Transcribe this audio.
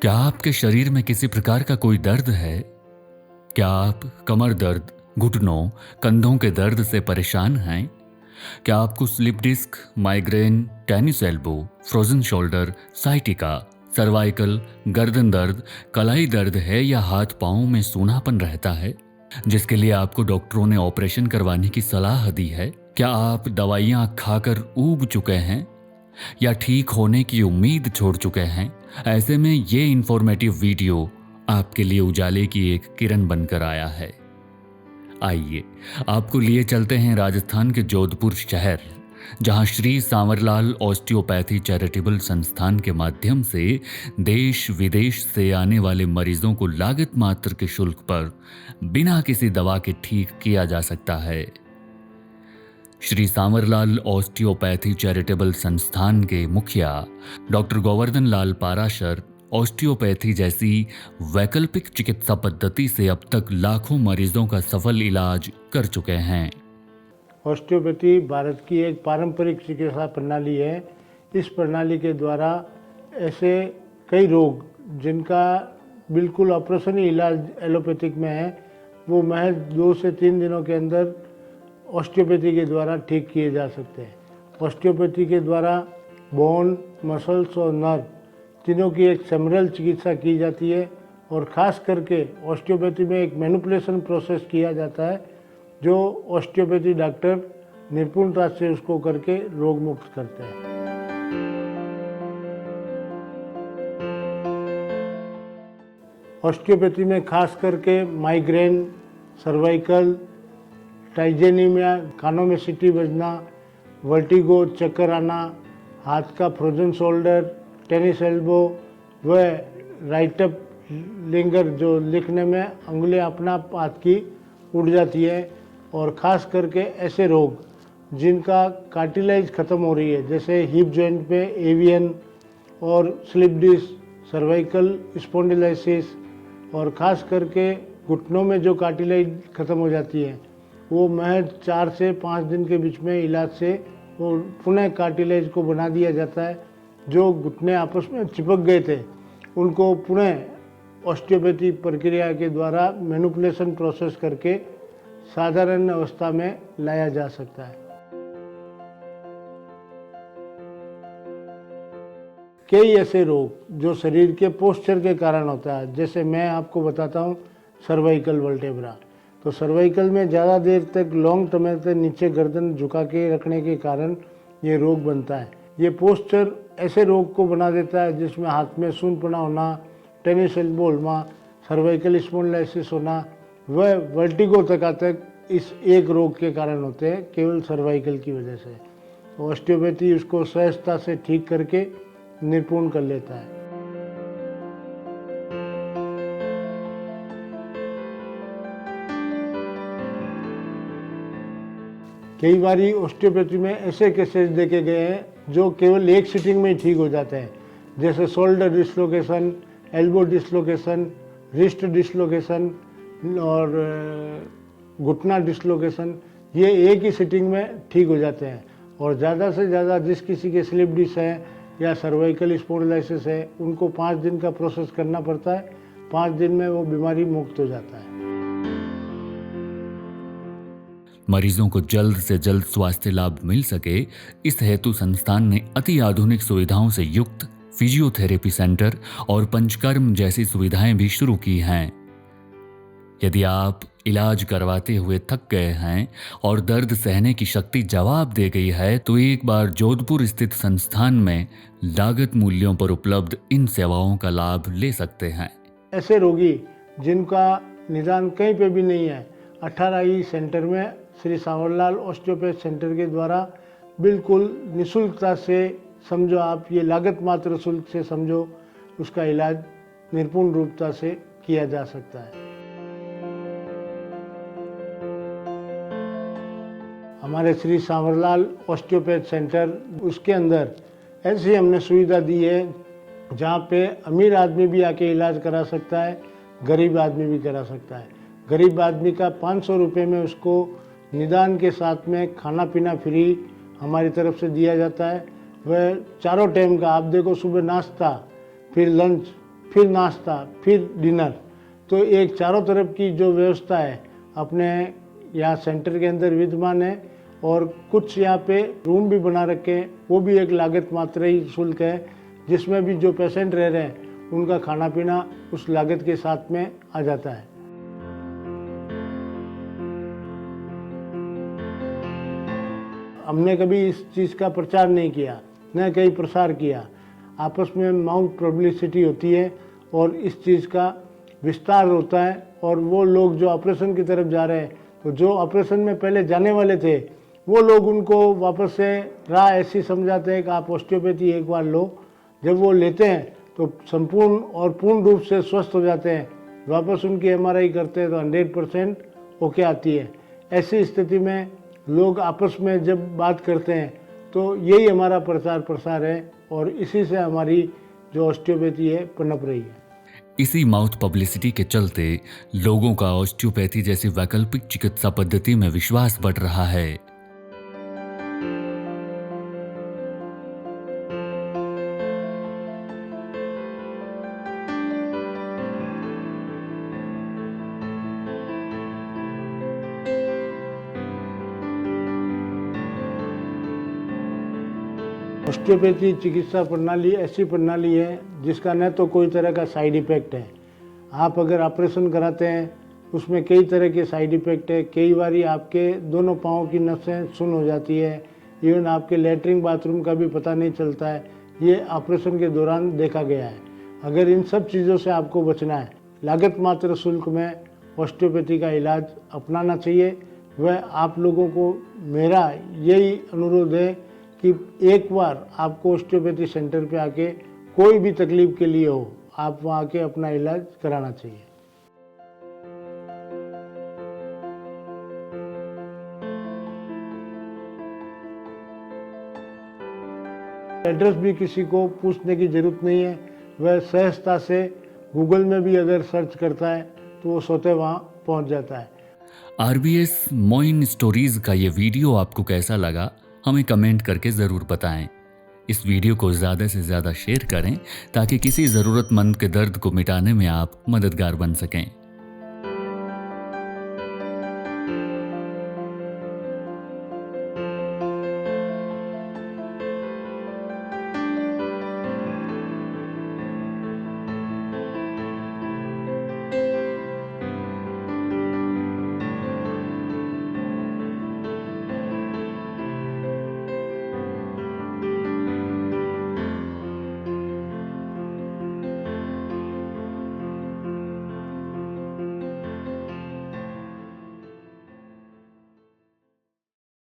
क्या आपके शरीर में किसी प्रकार का कोई दर्द है? क्या आप कमर दर्द, घुटनों, कंधों के दर्द से परेशान हैं? क्या आपको slip disc, migraine, tennis elbow, frozen shoulder, sciatica, cervical, गर्दन दर्द, कलाई दर्द है या हाथ पांव में सूनापन रहता है, जिसके लिए आपको डॉक्टरों ने ऑपरेशन करवाने की सलाह दी है? क्या आप दवाइयाँ खाकर ऊब चुके हैं या ठीक होने की उम्मीद छोड़ चुके हैं? ऐसे में ये इंफॉर्मेटिव वीडियो आपके लिए उजाले की एक किरण बनकर आया है। आइए आपको लिए चलते हैं राजस्थान के जोधपुर शहर, जहां श्री सांवरलाल ऑस्टियोपैथी चैरिटेबल संस्थान के माध्यम से देश विदेश से आने वाले मरीजों को लागत मात्र के शुल्क पर बिना किसी दवा के ठीक किया जा सकता है। श्री सांवरलाल ऑस्टियोपैथी चैरिटेबल संस्थान के मुखिया डॉक्टर गोवर्धन लाल पाराशर ऑस्टियोपैथी जैसी वैकल्पिक चिकित्सा पद्धति से अब तक लाखों मरीजों का सफल इलाज कर चुके हैं। ऑस्टियोपैथी भारत की एक पारंपरिक चिकित्सा प्रणाली है। इस प्रणाली के द्वारा ऐसे कई रोग जिनका बिल्कुल ऑपरेशनी इलाज एलोपैथिक में है, वो महज 2 से 3 दिनों के अंदर ऑस्टियोपैथी के द्वारा ठीक किए जा सकते हैं। ऑस्टियोपैथी के द्वारा बोन, मसल्स और नर्व तीनों की एक समरल चिकित्सा की जाती है और ख़ास करके ऑस्टियोपैथी में एक मैनिपुलेशन प्रोसेस किया जाता है, जो ऑस्टियोपैथी डॉक्टर निपुणता से उसको करके रोग मुक्त करते हैं। ऑस्टियोपैथी में खास करके माइग्रेन, सर्वाइकल, टाइजेनिमिया, कानों में सीटी बजना, वर्टिगो, चक्कर आना, हाथ का फ्रोजन शोल्डर, टेनिस एल्बो व राइट अप लिंगर, जो लिखने में अंगुलियां अपना हाथ की उड़ जाती है, और ख़ास करके ऐसे रोग जिनका कार्टिलेज ख़त्म हो रही है, जैसे हिप जॉइंट पे एवियन और स्लिप डिस्क, सर्वाइकल स्पॉन्डिलाइसिस, और ख़ास करके घुटनों में जो कार्टिलेज ख़त्म हो जाती है, वो महज 4 से 5 दिन के बीच में इलाज से वो पुनः कार्टिलेज को बना दिया जाता है। जो घुटने आपस में चिपक गए थे, उनको पुनः ऑस्टियोपैथी प्रक्रिया के द्वारा मैनिपुलेशन प्रोसेस करके साधारण अवस्था में लाया जा सकता है। कई ऐसे रोग जो शरीर के पोस्चर के कारण होता है, जैसे मैं आपको बताता हूँ सर्वाइकल वर्टेब्रा। तो सर्वाइकल में ज़्यादा देर तक लॉन्ग समय तक नीचे गर्दन झुका के रखने के कारण ये रोग बनता है। ये पोस्चर ऐसे रोग को बना देता है जिसमें हाथ में सूंदपना होना, टेनिस एल्बो होना, सर्वाइकल स्पॉन्डिलाइसिस होना व वर्टिगो तक इस एक रोग के कारण होते हैं, केवल सर्वाइकल की वजह से। तो ऑस्टियोपैथी उसको सहजता से ठीक करके निपुण कर लेता है। कई बारी ऑस्टियोपैथी में ऐसे केसेस देखे गए हैं जो केवल एक सिटिंग में ही ठीक हो जाते हैं, जैसे shoulder dislocation, elbow dislocation, wrist dislocation और घुटना डिसलोकेशन। ये एक ही सिटिंग में ठीक हो जाते हैं, और ज़्यादा से ज़्यादा जिस किसी के स्लिप डिस्क है या सर्वाइकल स्पॉन्डिलाइसिस है, उनको 5 दिन का प्रोसेस करना पड़ता है। 5 दिन में वो बीमारी मुक्त हो जाता है। मरीजों को जल्द से जल्द स्वास्थ्य लाभ मिल सके, इस हेतु संस्थान ने अति आधुनिक सुविधाओं से युक्त फिजियोथेरेपी सेंटर और पंचकर्म जैसी सुविधाएं भी शुरू की हैं। यदि आप इलाज करवाते हुए थक गए हैं और दर्द सहने की शक्ति जवाब दे गई है, तो एक बार जोधपुर स्थित संस्थान में लागत मूल्यों पर उपलब्ध इन सेवाओं का लाभ ले सकते हैं। ऐसे रोगी जिनका निदान कहीं पे भी नहीं है, 18 सेंटर में श्री सांवरलाल ऑस्टियोपैथ सेंटर के द्वारा बिल्कुल निःशुल्कता से, समझो आप ये लागत मात्र शुल्क से समझो, उसका इलाज निपुण रूपता से किया जा सकता है। हमारे श्री सांवरलाल ऑस्टियोपैथ सेंटर, उसके अंदर ऐसी हमने सुविधा दी है जहाँ पे अमीर आदमी भी आके इलाज करा सकता है, गरीब आदमी भी करा सकता है। गरीब आदमी का 500 रुपये में उसको निदान के साथ में खाना पीना फ्री हमारी तरफ से दिया जाता है। वह चारों टाइम का, आप देखो, सुबह नाश्ता, फिर लंच फिर नाश्ता, फिर डिनर। तो एक चारों तरफ की जो व्यवस्था है अपने यहाँ सेंटर के अंदर विद्यमान है, और कुछ यहाँ पे रूम भी बना रखे हैं, वो भी एक लागत मात्र ही शुल्क है, जिसमें भी जो पेशेंट रह रहे हैं उनका खाना पीना उस लागत के साथ में आ जाता है। हमने कभी इस चीज़ का प्रचार नहीं किया, न कहीं प्रसार किया। आपस में माउथ पब्लिसिटी होती है और इस चीज़ का विस्तार होता है, और वो लोग जो ऑपरेशन की तरफ जा रहे हैं, तो जो ऑपरेशन में पहले जाने वाले थे वो लोग उनको वापस से राह ऐसी समझाते हैं कि आप ऑस्टियोपैथी एक बार लो। जब वो लेते हैं तो संपूर्ण और पूर्ण रूप से स्वस्थ हो जाते हैं। वापस उनकी एमआरआई करते हैं तो 100% ओके आती है। ऐसी स्थिति में लोग आपस में जब बात करते हैं तो यही हमारा प्रचार प्रसार है, और इसी से हमारी जो ऑस्टियोपैथी है पनप रही है। इसी माउथ पब्लिसिटी के चलते लोगों का ऑस्टियोपैथी जैसी वैकल्पिक चिकित्सा पद्धति में विश्वास बढ़ रहा है। ऑस्टियोपैथी चिकित्सा प्रणाली ऐसी प्रणाली है जिसका न तो कोई तरह का साइड इफ़ेक्ट है। आप अगर ऑपरेशन कराते हैं उसमें कई तरह के साइड इफ़ेक्ट है। कई बार आपके दोनों पाँव की नसें सुन्न हो जाती है, इवन आपके लैट्रिन बाथरूम का भी पता नहीं चलता है। ये ऑपरेशन के दौरान देखा गया है। अगर इन सब चीज़ों से आपको बचना है, लागत मात्र शुल्क में ऑस्टियोपैथी का इलाज अपनाना चाहिए। वह आप लोगों को मेरा यही अनुरोध है कि एक बार आपको ऑस्टियोपैथी सेंटर पे आके कोई भी तकलीफ के लिए हो, आप वहाँ आके अपना इलाज कराना चाहिए। एड्रेस भी किसी को पूछने की ज़रूरत नहीं है। वह सहजता से गूगल में भी अगर सर्च करता है तो वो स्वतः वहाँ पहुँच जाता है। आरबीएस मोइन स्टोरीज का ये वीडियो आपको कैसा लगा, हमें कमेंट करके ज़रूर बताएं। इस वीडियो को ज़्यादा से ज़्यादा शेयर करें ताकि किसी ज़रूरतमंद के दर्द को मिटाने में आप मददगार बन सकें।